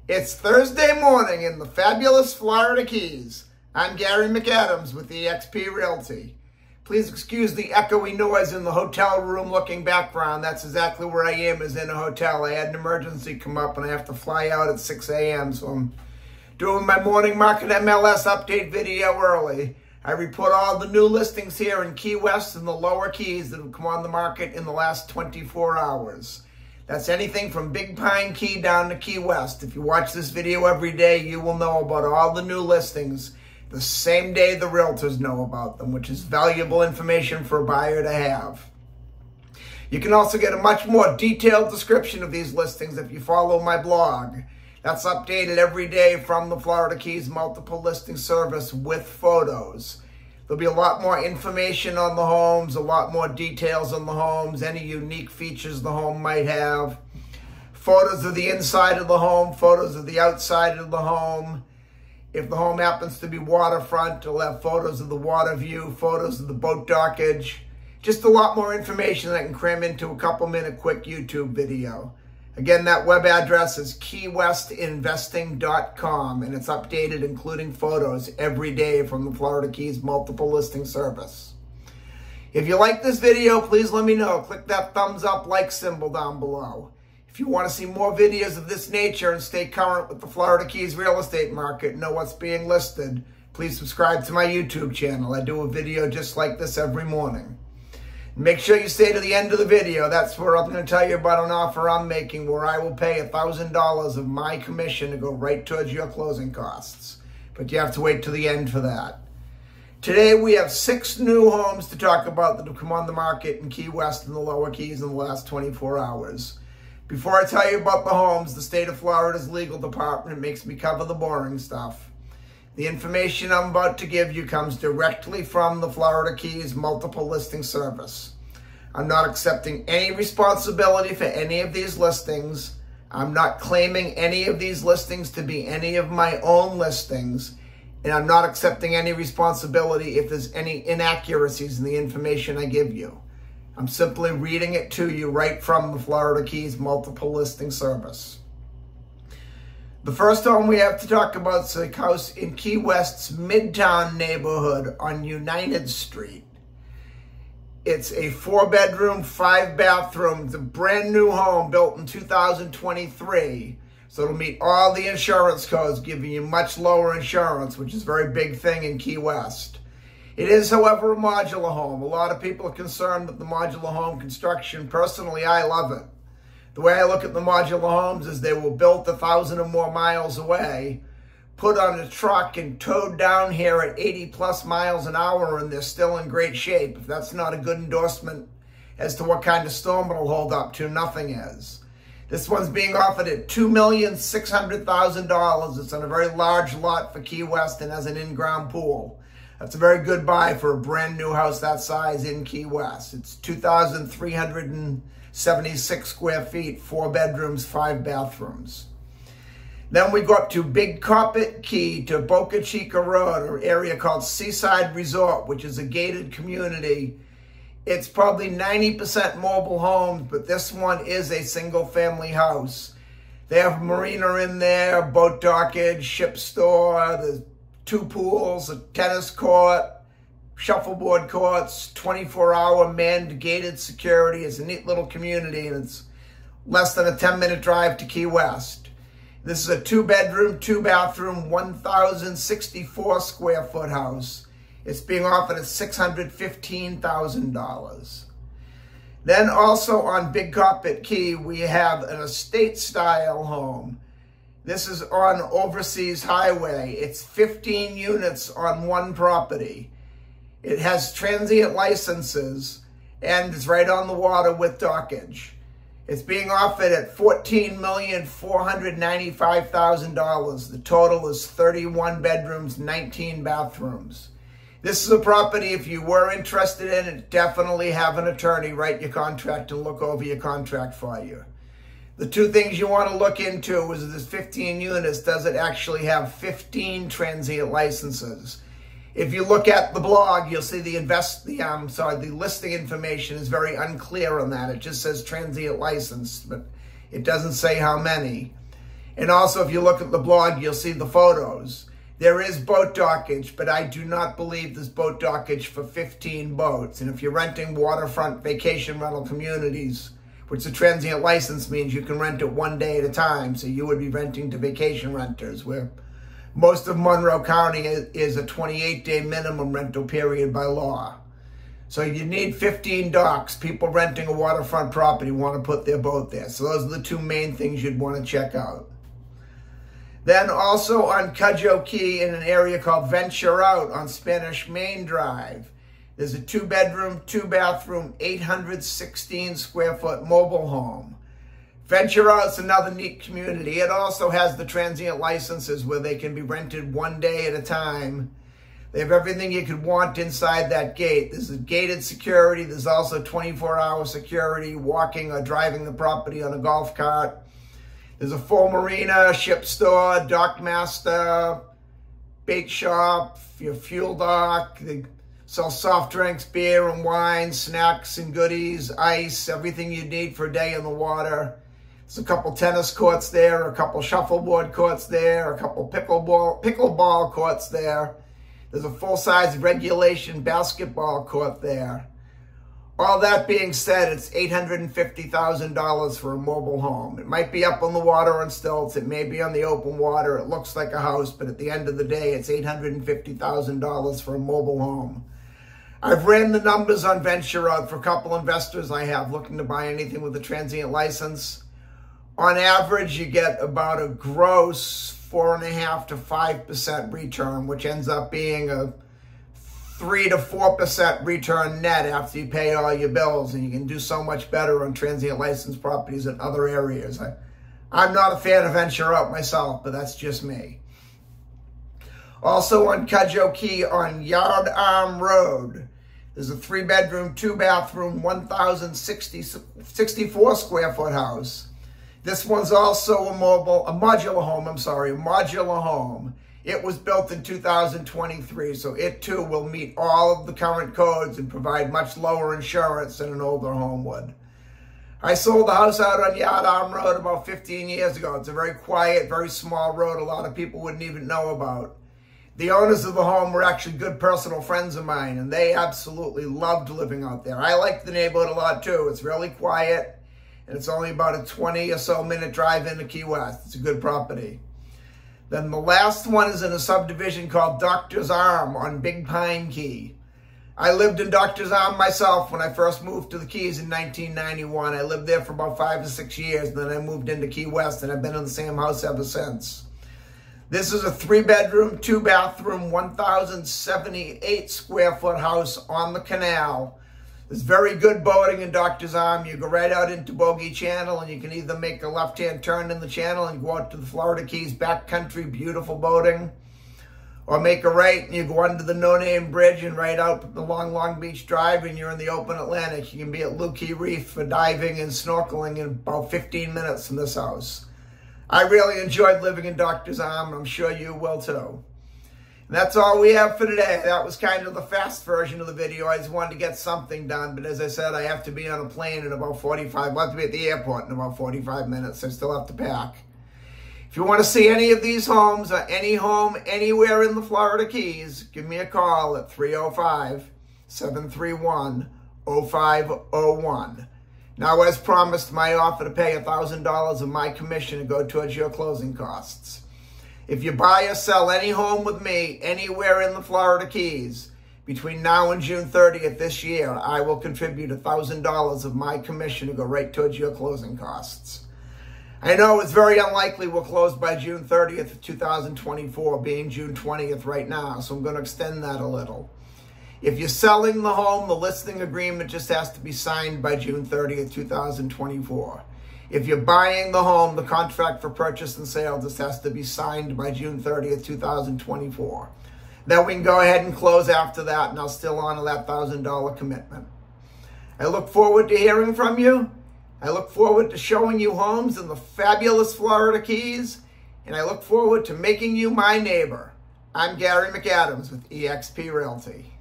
It's Thursday morning in the fabulous Florida Keys. I'm Gary McAdams with eXp Realty. Please excuse the echoey noise in the hotel room looking background. That's exactly where I am, is in a hotel. I had an emergency come up and I have to fly out at 6 a.m. So I'm doing my morning market MLS update video early. I report all the new listings here in Key West and the lower Keys that have come on the market in the last 24 hours. That's anything from Big Pine Key down to Key West. If you watch this video every day, you will know about all the new listings the same day the realtors know about them, which is valuable information for a buyer to have. You can also get a much more detailed description of these listings if you follow my blog. That's updated every day from the Florida Keys Multiple Listing Service with photos. There'll be a lot more information on the homes, a lot more details on the homes, any unique features the home might have. Photos of the inside of the home, photos of the outside of the home. If the home happens to be waterfront, it'll have photos of the water view, photos of the boat dockage. Just a lot more information that I can cram into a couple-minute quick YouTube video. Again, that web address is keywestinvesting.com, and it's updated including photos every day from the Florida Keys Multiple Listing Service. If you like this video, please let me know. Click that thumbs up like symbol down below. If you want to see more videos of this nature and stay current with the Florida Keys real estate market and know what's being listed, please subscribe to my YouTube channel. I do a video just like this every morning. Make sure you stay to the end of the video. That's where I'm going to tell you about an offer I'm making where I will pay $1,000 of my commission to go right towards your closing costs. But you have to wait to the end for that. Today we have 6 new homes to talk about that have come on the market in Key West and the lower Keys in the last 24 hours. Before I tell you about the homes, the state of Florida's legal department makes me cover the boring stuff. The information I'm about to give you comes directly from the Florida Keys Multiple Listing Service. I'm not accepting any responsibility for any of these listings. I'm not claiming any of these listings to be any of my own listings. And I'm not accepting any responsibility if there's any inaccuracies in the information I give you. I'm simply reading it to you right from the Florida Keys Multiple Listing Service. The first home we have to talk about is a house in Key West's Midtown neighborhood on United Street. It's a 4-bedroom, 5-bathroom. It's a brand new home built in 2023. So it'll meet all the insurance codes, giving you much lower insurance, which is a very big thing in Key West. It is, however, a modular home. A lot of people are concerned with the modular home construction. Personally, I love it. The way I look at the modular homes is they were built 1,000 or more miles away, put on a truck and towed down here at 80 plus miles an hour, and they're still in great shape. If that's not a good endorsement as to what kind of storm it'll hold up to, nothing is. This one's being offered at $2,600,000. It's on a very large lot for Key West and has an in-ground pool. That's a very good buy for a brand new house that size in Key West. It's 2,376 square feet, 4 bedrooms, 5 bathrooms. Then we go up to Big Carpet Key to Boca Chica Road, an area called Seaside Resort, which is a gated community. It's probably 90% mobile homes, but this one is a single family house. They have a marina in there, boat dockage, ship store, there's 2 pools, a tennis court, shuffleboard courts, 24-hour manned gated security. It's a neat little community, and it's less than a 10-minute drive to Key West. This is a 2-bedroom, 2-bathroom, 1,064 square foot house. It's being offered at $615,000. Then also on Big Carpet Key, we have an estate-style home. This is on Overseas Highway. It's 15 units on one property. It has transient licenses, and it's right on the water with dockage. It's being offered at $14,495,000. The total is 31 bedrooms, 19 bathrooms. This is a property, if you were interested in it, definitely have an attorney write your contract and look over your contract for you. The 2 things you want to look into is this 15 units, does it actually have 15 transient licenses? If you look at the blog, you'll see the listing information is very unclear on that. It just says transient license, but it doesn't say how many. And also, if you look at the blog, you'll see the photos. There is boat dockage, but I do not believe there's boat dockage for 15 boats. And if you're renting waterfront vacation rental communities, which the transient license means you can rent it one day at a time, so you would be renting to vacation renters, where most of Monroe County is a 28-day minimum rental period by law. So you need 15 docks. People renting a waterfront property want to put their boat there. So those are the two main things you'd want to check out. Then also on Cudjoe Key in an area called Venture Out on Spanish Main Drive, there's a 2-bedroom, 2-bathroom, 816 square foot mobile home. Venture Out's another neat community. It also has the transient licenses where they can be rented one day at a time. They have everything you could want inside that gate. There's a gated security. There's also 24-hour security, walking or driving the property on a golf cart. There's a full marina, ship store, dock master, bait shop, your fuel dock. They sell soft drinks, beer and wine, snacks and goodies, ice, everything you need for a day in the water. There's a couple tennis courts there, a couple shuffleboard courts there, a couple pickleball courts there. There's a full-size regulation basketball court there. All that being said, it's $850,000 for a mobile home. It might be up on the water on stilts. It may be on the open water. It looks like a house, but at the end of the day, it's $850,000 for a mobile home. I've ran the numbers on Venture Out for a couple investors I have looking to buy anything with a transient license. On average, you get about a gross 4.5% to 5% return, which ends up being a 3 to 4% return net after you pay all your bills, and you can do so much better on transient license properties in other areas. I'm not a fan of Venture Out myself, but that's just me. Also on Cudjoe Key on Yard Arm Road, there's a 3-bedroom, 2-bathroom, 1,064 square foot house. This one's also a modular home. It was built in 2023, so it too will meet all of the current codes and provide much lower insurance than an older home would. I sold the house out on Yard Arm Road about 15 years ago. It's a very quiet, very small road a lot of people wouldn't even know about. The owners of the home were actually good personal friends of mine, and they absolutely loved living out there. I like the neighborhood a lot too. It's really quiet, and it's only about a 20 or so minute drive into Key West. It's a good property. Then the last one is in a subdivision called Doctor's Arm on Big Pine Key. I lived in Doctor's Arm myself when I first moved to the Keys in 1991. I lived there for about 5 to 6 years, and then I moved into Key West, and I've been in the same house ever since. This is a 3-bedroom, 2-bathroom, 1,078 square foot house on the canal. There's very good boating in Doctor's Arm. You go right out into Bogey Channel, and you can either make a left-hand turn in the channel and go out to the Florida Keys backcountry, beautiful boating, or make a right and you go under the No Name Bridge and right out along Long Beach Drive, and you're in the open Atlantic. You can be at Lukey Reef for diving and snorkeling in about 15 minutes from this house. I really enjoyed living in Doctor's Arm, and I'm sure you will too. And that's all we have for today. That was kind of the fast version of the video. I just wanted to get something done, but as I said, I have to be on a plane in about 45, I'll have to be at the airport in about 45 minutes. I still have to pack. If you want to see any of these homes or any home anywhere in the Florida Keys, give me a call at 305-731-0501. Now, as promised, my offer to pay $1,000 of my commission to go towards your closing costs. If you buy or sell any home with me anywhere in the Florida Keys between now and June 30th this year, I will contribute $1,000 of my commission to go right towards your closing costs. I know it's very unlikely we'll close by June 30th of 2024, being June 20th right now, so I'm going to extend that a little. If you're selling the home, the listing agreement just has to be signed by June 30th, 2024. If you're buying the home, the contract for purchase and sale just has to be signed by June 30th, 2024. Then we can go ahead and close after that, and I'll still honor that $1,000 commitment. I look forward to hearing from you. I look forward to showing you homes in the fabulous Florida Keys, and I look forward to making you my neighbor. I'm Gary McAdams with eXp Realty.